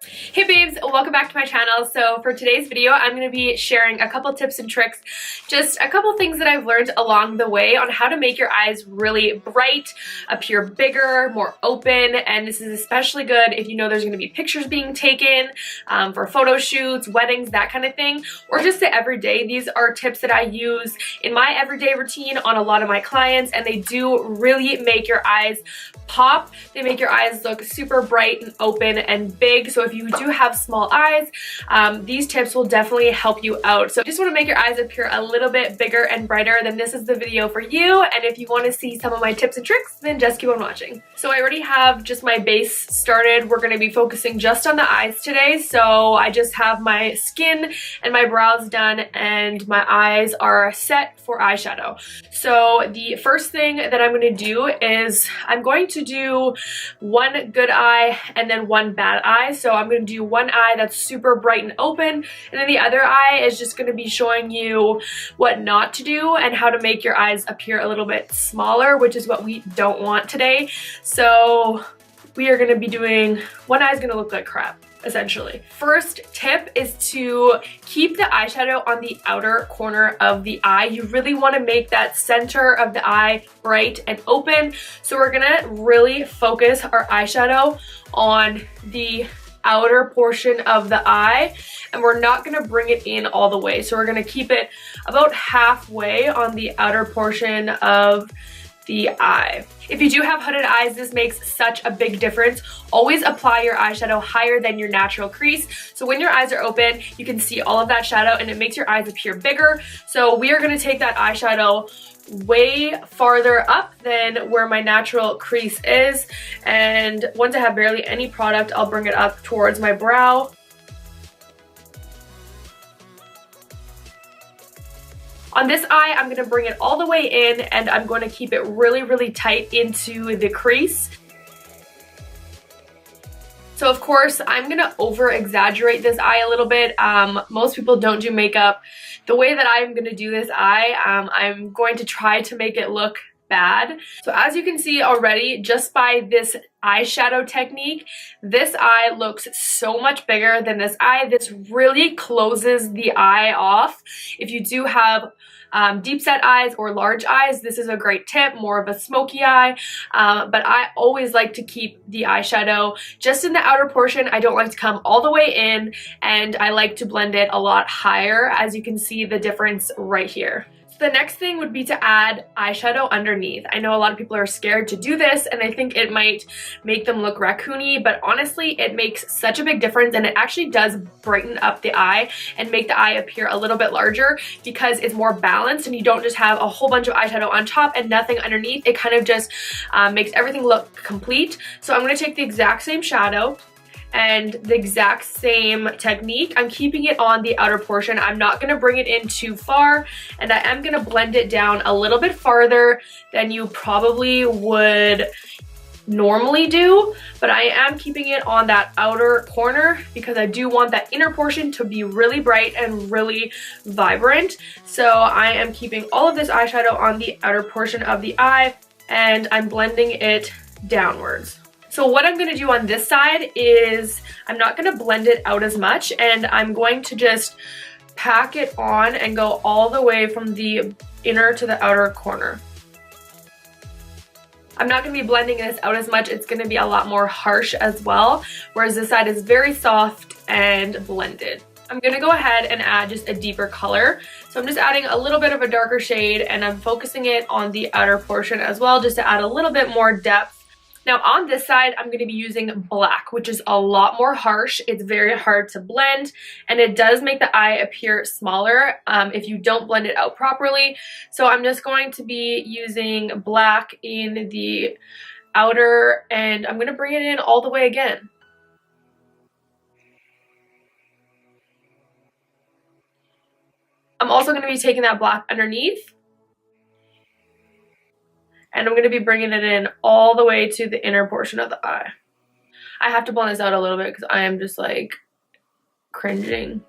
Hey babes, welcome back to my channel. So for today's video, I'm going to be sharing a couple tips and tricks, just a couple things that I've learned along the way on how to make your eyes really bright, appear bigger, more open, and this is especially good if you know there's going to be pictures being taken for photo shoots, weddings, that kind of thing, or just the everyday. These are tips that I use in my everyday routine on a lot of my clients, and they do really make your eyes pop. They make your eyes look super bright and open and big. So if you do have small eyes, these tips will definitely help you out. So if you just want to make your eyes appear a little bit bigger and brighter, then this is the video for you. And if you want to see some of my tips and tricks, then just keep on watching. So I already have just my base started. We're going to be focusing just on the eyes today. So I just have my skin and my brows done, and my eyes are set for eyeshadow. So the first thing that I'm going to do is I'm going to do one good eye and then one bad eye. So I'm going to do one eye that's super bright and open, and then the other eye is just going to be showing you what not to do and how to make your eyes appear a little bit smaller, which is what we don't want today. So we are going to be doing, one eye is going to look like crap, essentially. First tip is to keep the eyeshadow on the outer corner of the eye. You really want to make that center of the eye bright and open. So we're gonna really focus our eyeshadow on the outer portion of the eye, and we're not going to bring it in all the way. So we're going to keep it about halfway on the outer portion of the eye. If you do have hooded eyes, this makes such a big difference. Always apply your eyeshadow higher than your natural crease. So when your eyes are open, you can see all of that shadow and it makes your eyes appear bigger. So we are going to take that eyeshadow way farther up than where my natural crease is. And once I have barely any product, I'll bring it up towards my brow. On this eye, I'm going to bring it all the way in, and I'm going to keep it really, really tight into the crease. So of course, I'm going to over-exaggerate this eye a little bit. Most people don't do makeup. The way that I'm going to do this eye, I'm going to try to make it look bad. So as you can see already, just by this eyeshadow technique, this eye looks so much bigger than this eye. This really closes the eye off. If you do have deep set eyes or large eyes, this is a great tip, more of a smoky eye, but I always like to keep the eyeshadow just in the outer portion. I don't like to come all the way in, and I like to blend it a lot higher, as you can see the difference right here. The next thing would be to add eyeshadow underneath. I know a lot of people are scared to do this, and I think it might make them look raccoony, but honestly, it makes such a big difference, and it actually does brighten up the eye and make the eye appear a little bit larger because it's more balanced and you don't just have a whole bunch of eyeshadow on top and nothing underneath. It kind of just makes everything look complete. So I'm going to take the exact same shadow and the exact same technique. I'm keeping it on the outer portion. I'm not going to bring it in too far, and I am going to blend it down a little bit farther than you probably would normally do, but I am keeping it on that outer corner because I do want that inner portion to be really bright and really vibrant. So I am keeping all of this eyeshadow on the outer portion of the eye, and I'm blending it downwards. So what I'm going to do on this side is I'm not going to blend it out as much, and I'm going to just pack it on and go all the way from the inner to the outer corner. I'm not going to be blending this out as much. It's going to be a lot more harsh as well, whereas this side is very soft and blended. I'm going to go ahead and add just a deeper color. So I'm just adding a little bit of a darker shade, and I'm focusing it on the outer portion as well, just to add a little bit more depth. Now on this side, I'm going to be using black, which is a lot more harsh. It's very hard to blend, and it does make the eye appear smaller if you don't blend it out properly. So I'm just going to be using black in the outer, and I'm going to bring it in all the way again. I'm also going to be taking that black underneath, and I'm going to be bringing it in all the way to the inner portion of the eye. I have to blend this out a little bit because I am just like cringing.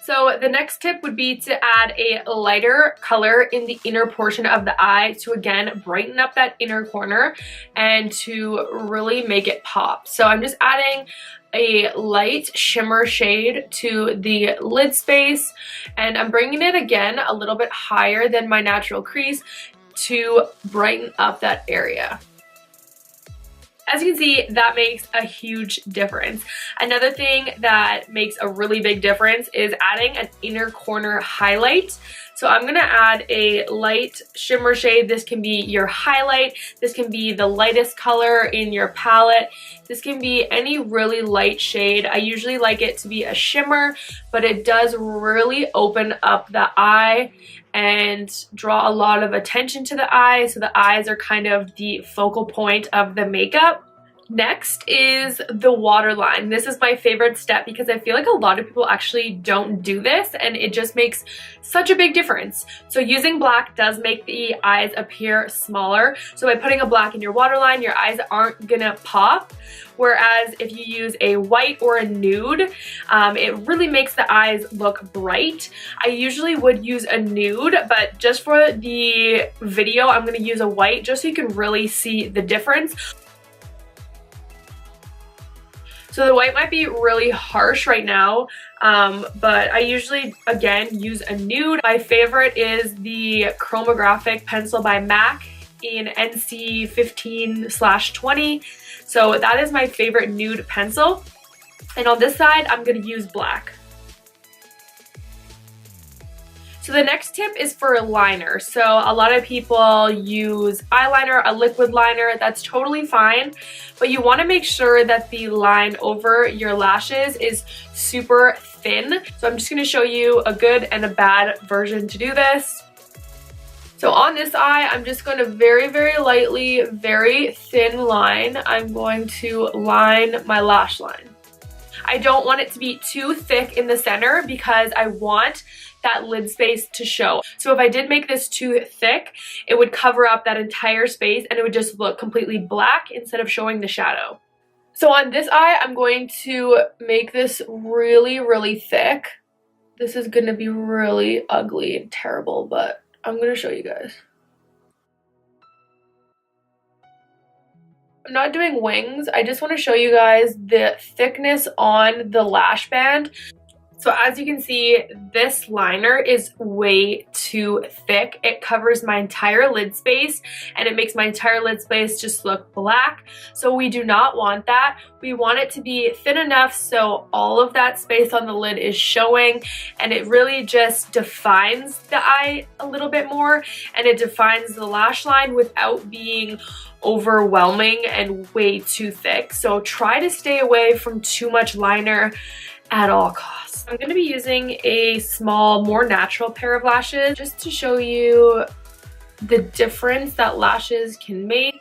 So the next tip would be to add a lighter color in the inner portion of the eye to again brighten up that inner corner and to really make it pop. So I'm just adding a light shimmer shade to the lid space, and I'm bringing it again a little bit higher than my natural crease to brighten up that area. As you can see, that makes a huge difference. Another thing that makes a really big difference is adding an inner corner highlight. So I'm gonna add a light shimmer shade. This can be your highlight. This can be the lightest color in your palette. This can be any really light shade. I usually like it to be a shimmer, but it does really open up the eye and draw a lot of attention to the eye. So the eyes are kind of the focal point of the makeup. Next is the waterline. This is my favorite step because I feel like a lot of people actually don't do this, and it just makes such a big difference. So using black does make the eyes appear smaller. So by putting a black in your waterline, your eyes aren't gonna pop. Whereas if you use a white or a nude, it really makes the eyes look bright. I usually would use a nude, but just for the video, I'm gonna use a white just so you can really see the difference. So the white might be really harsh right now, but I usually, again, use a nude. My favorite is the Chromographic pencil by MAC in NC 15/20. So that is my favorite nude pencil. And on this side, I'm gonna use black. So the next tip is for a liner. So a lot of people use eyeliner, a liquid liner. That's totally fine, but you want to make sure that the line over your lashes is super thin. So I'm just going to show you a good and a bad version to do this. So on this eye, I'm just going to very, very lightly, very thin line. I'm going to line my lash line. I don't want it to be too thick in the center because I want that lid space to show. So if I did make this too thick, it would cover up that entire space and it would just look completely black instead of showing the shadow. So on this eye, I'm going to make this really, really thick. This is gonna be really ugly and terrible, but I'm gonna show you guys. I'm not doing wings. I just want to show you guys the thickness on the lash band. So as you can see, this liner is way too thick. It covers my entire lid space and it makes my entire lid space just look black. So we do not want that. We want it to be thin enough so all of that space on the lid is showing, and it really just defines the eye a little bit more, and it defines the lash line without being overwhelming and way too thick. So try to stay away from too much liner at all costs. I'm going to be using a small, more natural pair of lashes just to show you the difference that lashes can make.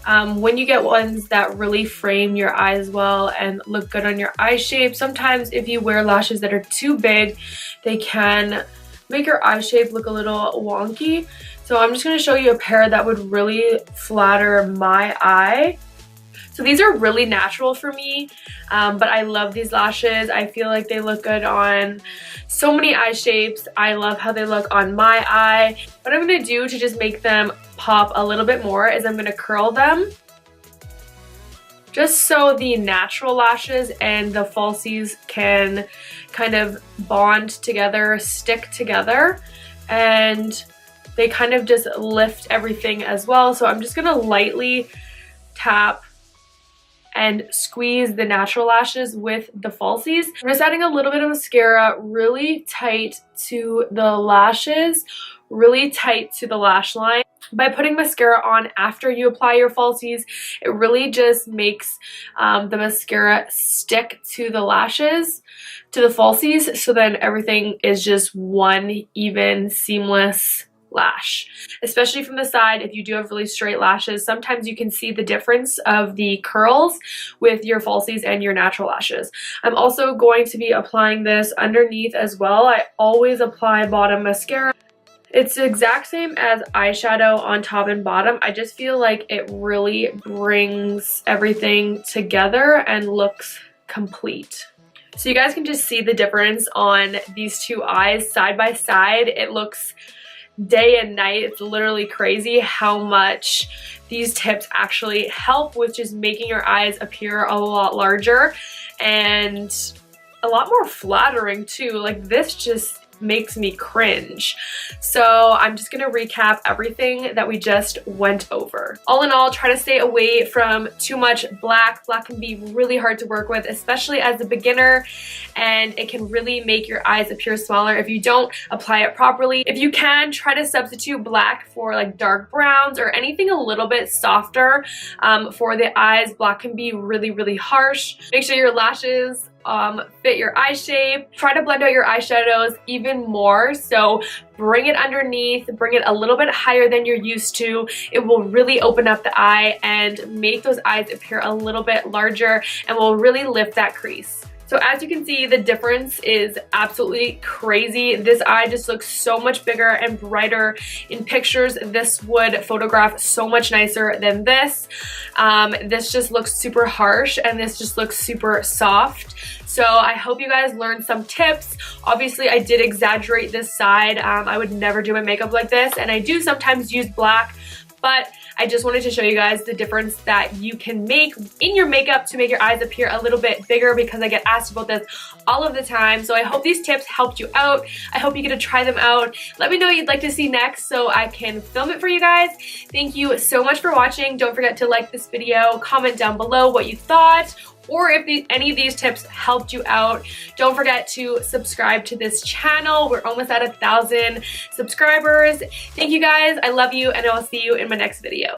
When you get ones that really frame your eyes well and look good on your eye shape, sometimes if you wear lashes that are too big, they can make your eye shape look a little wonky. So I'm just going to show you a pair that would really flatter my eye. So these are really natural for me, but I love these lashes. I feel like they look good on so many eye shapes. I love how they look on my eye. What I'm going to do to just make them pop a little bit more is I'm going to curl them, just so the natural lashes and the falsies can kind of bond together, stick together, and they kind of just lift everything as well. So I'm just going to lightly tap and squeeze the natural lashes with the falsies. I'm just adding a little bit of mascara really tight to the lashes, really tight to the lash line. By putting mascara on after you apply your falsies, it really just makes the mascara stick to the lashes, to the falsies, so then everything is just one even seamless lash. Especially from the side, if you do have really straight lashes, sometimes you can see the difference of the curls with your falsies and your natural lashes. I'm also going to be applying this underneath as well. I always apply bottom mascara. It's the exact same as eyeshadow on top and bottom. I just feel like it really brings everything together and looks complete. So you guys can just see the difference on these two eyes side by side. It looks day and night. It's literally crazy how much these tips actually help with just making your eyes appear a lot larger and a lot more flattering too. Like, this just makes me cringe. So I'm just gonna recap everything that we just went over. All in all, try to stay away from too much black. Black can be really hard to work with, especially as a beginner, and it can really make your eyes appear smaller if you don't apply it properly. If you can, try to substitute black for like dark browns or anything a little bit softer for the eyes. Black can be really, really harsh. Make sure your lashes fit your eye shape. Try to blend out your eyeshadows even more, so bring it underneath, bring it a little bit higher than you're used to. It will really open up the eye and make those eyes appear a little bit larger and will really lift that crease. So as you can see, the difference is absolutely crazy. This eye just looks so much bigger and brighter in pictures. This would photograph so much nicer than this. This just looks super harsh, and this just looks super soft. So I hope you guys learned some tips. Obviously, I did exaggerate this side. I would never do my makeup like this, and I do sometimes use black, but I just wanted to show you guys the difference that you can make in your makeup to make your eyes appear a little bit bigger, because I get asked about this all of the time. So I hope these tips helped you out. I hope you get to try them out. Let me know what you'd like to see next so I can film it for you guys. Thank you so much for watching. Don't forget to like this video, comment down below what you thought, or if any of these tips helped you out. Don't forget to subscribe to this channel. We're almost at 1,000 subscribers. Thank you guys. I love you, and I will see you in my next video.